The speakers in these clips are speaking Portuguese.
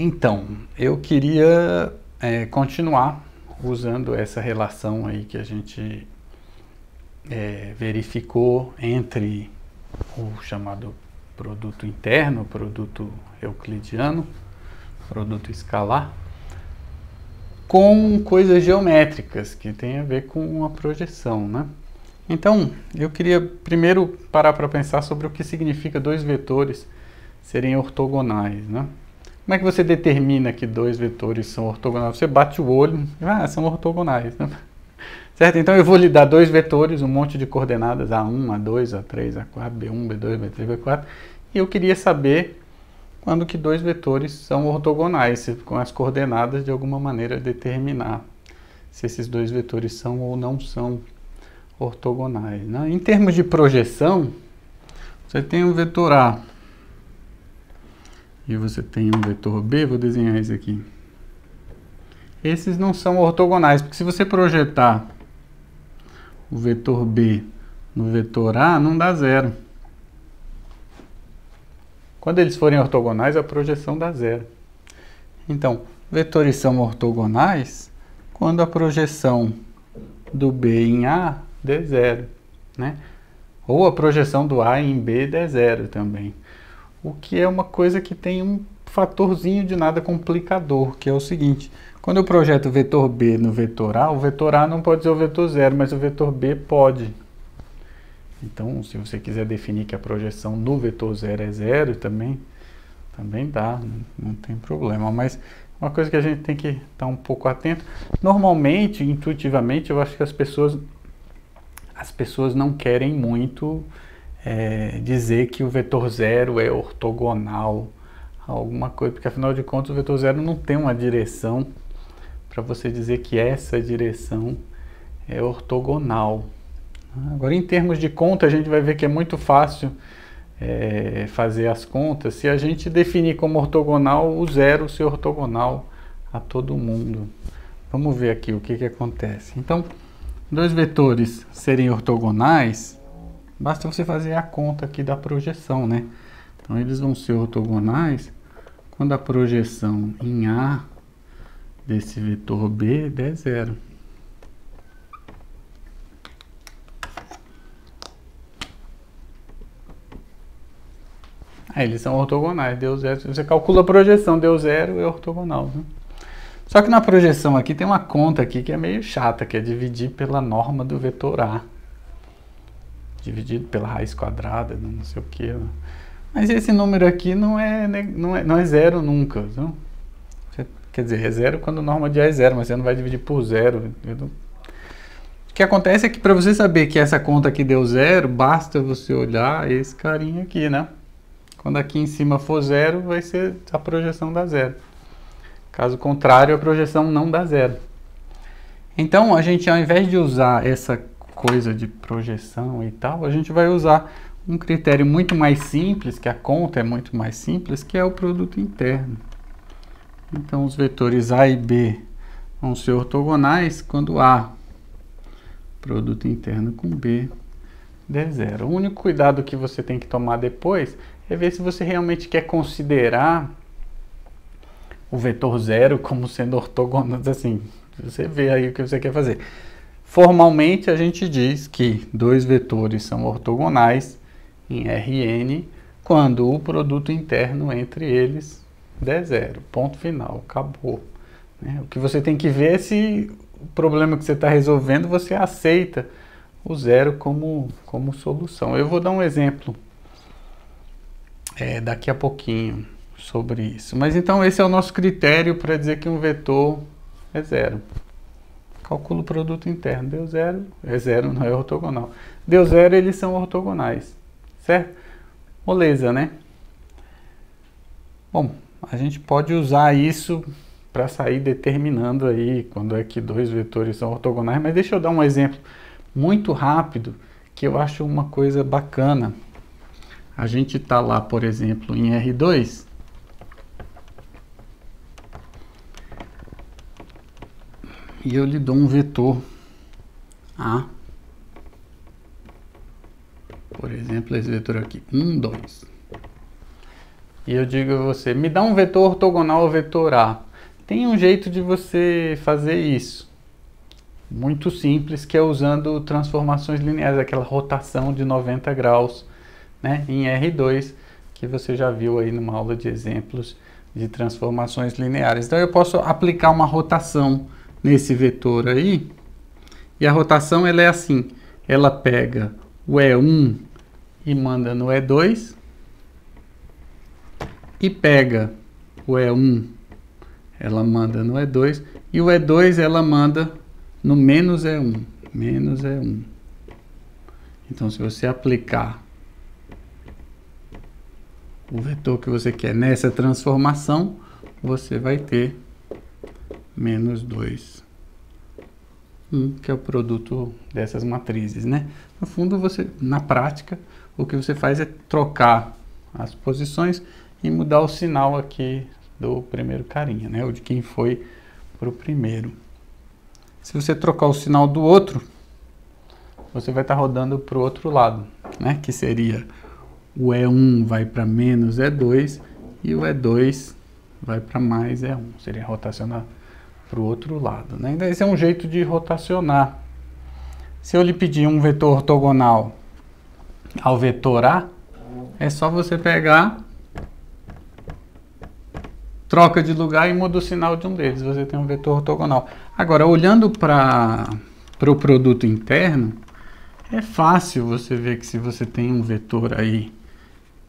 Então, eu queria continuar usando essa relação aí que a gente verificou entre o chamado produto interno, produto euclidiano, produto escalar, com coisas geométricas que tem a ver com a projeção, né? Então, eu queria primeiro parar para pensar sobre o que significa dois vetores serem ortogonais, né? Como é que você determina que dois vetores são ortogonais? Você bate o olho, são ortogonais, né? Certo? Então eu vou lhe dar dois vetores, um monte de coordenadas A1, A2, A3, A4, B1, B2, B3, B4, e eu queria saber quando que dois vetores são ortogonais, se com as coordenadas de alguma maneira determinar se esses dois vetores são ou não são ortogonais, né? Em termos de projeção, você tem um vetor A e você tem um vetor B, vou desenhar isso aqui. Esses não são ortogonais, porque se você projetar o vetor B no vetor A, não dá zero. Quando eles forem ortogonais, a projeção dá zero. Então, vetores são ortogonais quando a projeção do B em A der zero, né? Ou a projeção do A em B der zero também. O que é uma coisa que tem um fatorzinho de nada complicador, que é o seguinte: quando eu projeto o vetor B no vetor A, o vetor A não pode ser o vetor zero, mas o vetor B pode. Então, se você quiser definir que a projeção no vetor zero é zero, também dá, não tem problema. Mas uma coisa que a gente tem que estar um pouco atento. Normalmente, intuitivamente, eu acho que as pessoas não querem muito dizer que o vetor zero é ortogonal a alguma coisa, porque afinal de contas o vetor zero não tem uma direção para você dizer que essa direção é ortogonal. Agora, em termos de conta, a gente vai ver que é muito fácil fazer as contas se a gente definir como ortogonal o zero ser ortogonal a todo mundo. Vamos ver aqui o que acontece. Então, dois vetores serem ortogonais, basta você fazer a conta aqui da projeção, né? Então, eles vão ser ortogonais quando a projeção em A desse vetor B der zero. Eles são ortogonais, deu zero. Você calcula a projeção, deu zero, é ortogonal, né? Só que na projeção aqui tem uma conta aqui que é meio chata, que é dividir pela norma do vetor A. Dividido pela raiz quadrada, não sei o que. Mas esse número aqui não é zero nunca. Não? Quer dizer, é zero quando a norma de A é zero, mas você não vai dividir por zero. O que acontece é que para você saber que essa conta aqui deu zero, basta você olhar esse carinha aqui, né? Quando aqui em cima for zero, vai ser a projeção dá zero. Caso contrário, a projeção não dá zero. Então, a gente, ao invés de usar essa coisa de projeção e tal, a gente vai usar um critério muito mais simples, que a conta é muito mais simples, que é o produto interno. Então, os vetores A e B vão ser ortogonais quando A, produto interno com B, der zero. O único cuidado que você tem que tomar depois é ver se você realmente quer considerar o vetor zero como sendo ortogonal, assim, você vê aí o que você quer fazer. Formalmente, a gente diz que dois vetores são ortogonais em Rn quando o produto interno entre eles der zero. Ponto final, acabou. O que você tem que ver é se o problema que você está resolvendo, você aceita o zero como solução. Eu vou dar um exemplo daqui a pouquinho sobre isso. Mas então esse é o nosso critério para dizer que um vetor é zero. Calcula o produto interno. Deu zero, é zero, não é ortogonal. Deu zero, eles são ortogonais. Certo? Moleza, né? Bom, a gente pode usar isso para sair determinando aí quando é que dois vetores são ortogonais, mas deixa eu dar um exemplo muito rápido que eu acho uma coisa bacana. A gente está lá, por exemplo, em R2, e eu lhe dou um vetor A, por exemplo, esse vetor aqui, 1, 2. e eu digo a você, me dá um vetor ortogonal ao vetor A. Tem um jeito de você fazer isso, muito simples, que é usando transformações lineares, aquela rotação de 90 graus, né, em R2, que você já viu aí numa aula de exemplos de transformações lineares. Então eu posso aplicar uma rotação nesse vetor aí, e a rotação ela é assim, ela pega o E1 e manda no E2, e pega o E1, ela manda no E2, e o E2 ela manda no menos E1, menos E1. Então se você aplicar o vetor que você quer nessa transformação, você vai ter menos 2, 1, que é o produto dessas matrizes, né? No fundo, você, na prática, o que você faz é trocar as posições e mudar o sinal aqui do primeiro carinha, né? Ou de quem foi para o primeiro. Se você trocar o sinal do outro, você vai estar rodando para o outro lado, né? Que seria o E1 vai para menos E2 e o E2 vai para mais E1. Seria rotacionar para o outro lado, né? Então esse é um jeito de rotacionar. Se eu lhe pedir um vetor ortogonal ao vetor A, é só você pegar, troca de lugar e muda o sinal de um deles. Você tem um vetor ortogonal. Agora, olhando para o produto interno, é fácil você ver que se você tem um vetor aí,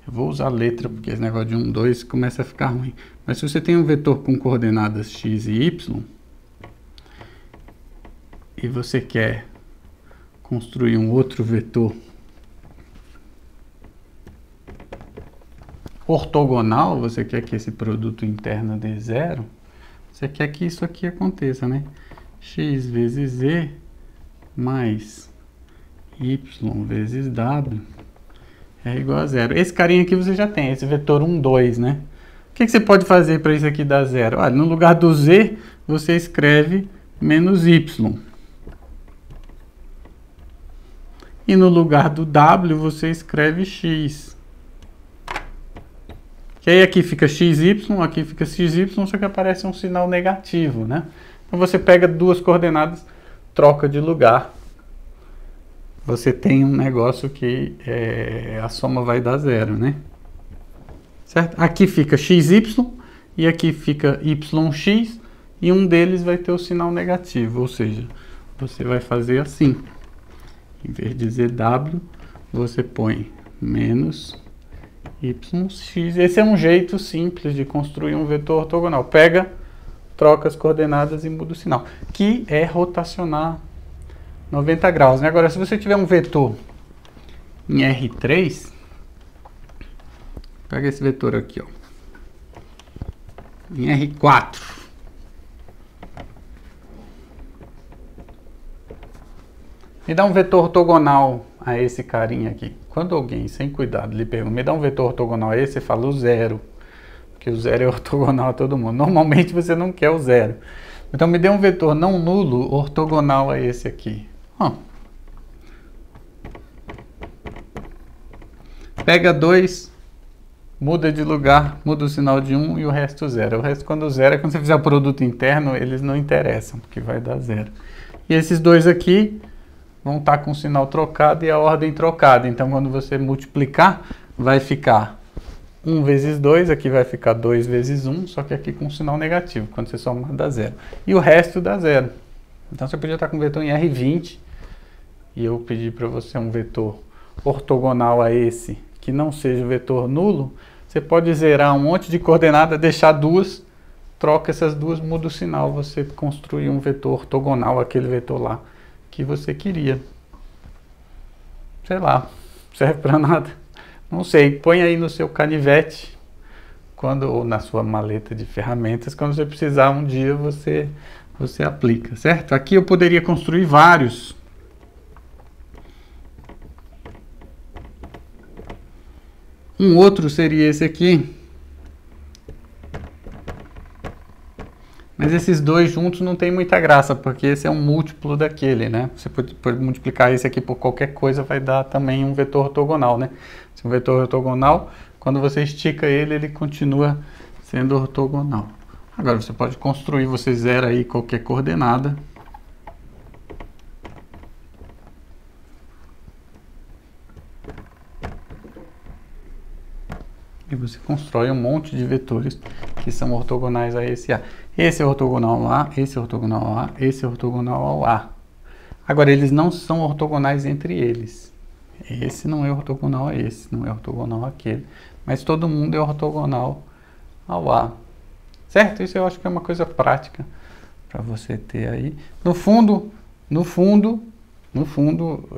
eu vou usar letra porque esse negócio de 1, 2 começa a ficar ruim. Mas se você tem um vetor com coordenadas x e y, e você quer construir um outro vetor ortogonal, você quer que esse produto interno dê zero, você quer que isso aqui aconteça, né? X vezes z mais y vezes w é igual a zero. Esse carinha aqui você já tem, esse vetor 1, 2, né? O que você pode fazer para isso aqui dar zero? Olha, no lugar do z, você escreve menos y. E no lugar do w, você escreve x. Que aí aqui fica xy, aqui fica xy, só que aparece um sinal negativo, né? Então você pega duas coordenadas, troca de lugar. Você tem um negócio que a soma vai dar zero, né? Certo? Aqui fica xy e aqui fica yx e um deles vai ter o sinal negativo, ou seja, você vai fazer assim. Em vez de dizer w, você põe menos yx. Esse é um jeito simples de construir um vetor ortogonal. Pega, troca as coordenadas e muda o sinal, que é rotacionar 90 graus, né? Agora, se você tiver um vetor em R3, pega esse vetor aqui, ó, em R4. Me dá um vetor ortogonal a esse carinha aqui. Quando alguém, sem cuidado, lhe pergunta, me dá um vetor ortogonal a esse, você fala o zero. Porque o zero é ortogonal a todo mundo. Normalmente você não quer o zero. Então me dê um vetor não nulo ortogonal a esse aqui. Pega 2, muda de lugar, muda o sinal de 1 e o resto zero. O resto, quando zero, é quando você fizer o produto interno, eles não interessam, porque vai dar zero. E esses dois aqui vão estar com o sinal trocado e a ordem trocada. Então, quando você multiplicar, vai ficar 1 vezes 2, aqui vai ficar 2 vezes 1, só que aqui com sinal negativo. Quando você somar, dá zero. E o resto dá zero. Então, você podia estar com um vetor em R20, e eu pedi para você um vetor ortogonal a esse, que não seja o vetor nulo. Você pode zerar um monte de coordenada, deixar duas, troca essas duas, muda o sinal, você construir um vetor ortogonal àquele vetor lá que você queria. Sei lá, serve para nada. Não sei, põe aí no seu canivete, ou na sua maleta de ferramentas, quando você precisar um dia você aplica, certo? Aqui eu poderia construir vários. Um outro seria esse aqui. Mas esses dois juntos não tem muita graça, porque esse é um múltiplo daquele, né? Você pode multiplicar esse aqui por qualquer coisa, vai dar também um vetor ortogonal, né? Se um vetor ortogonal Quando você estica ele, ele continua sendo ortogonal. Agora você pode construir, você zera aí qualquer coordenada. E você constrói um monte de vetores que são ortogonais a esse A. Esse é ortogonal ao A, esse é ortogonal ao A, esse é ortogonal ao A. Agora, eles não são ortogonais entre eles. Esse não é ortogonal a esse, não é ortogonal àquele. Mas todo mundo é ortogonal ao A. Certo? Isso eu acho que é uma coisa prática para você ter aí. No fundo,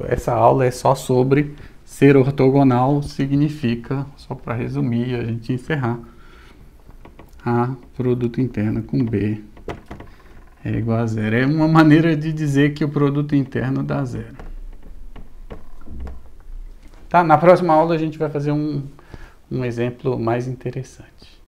essa aula é só sobre ser ortogonal, significa, só para resumir e a gente encerrar, A produto interno com B é igual a zero. É uma maneira de dizer que o produto interno dá zero. Tá? Na próxima aula a gente vai fazer um exemplo mais interessante.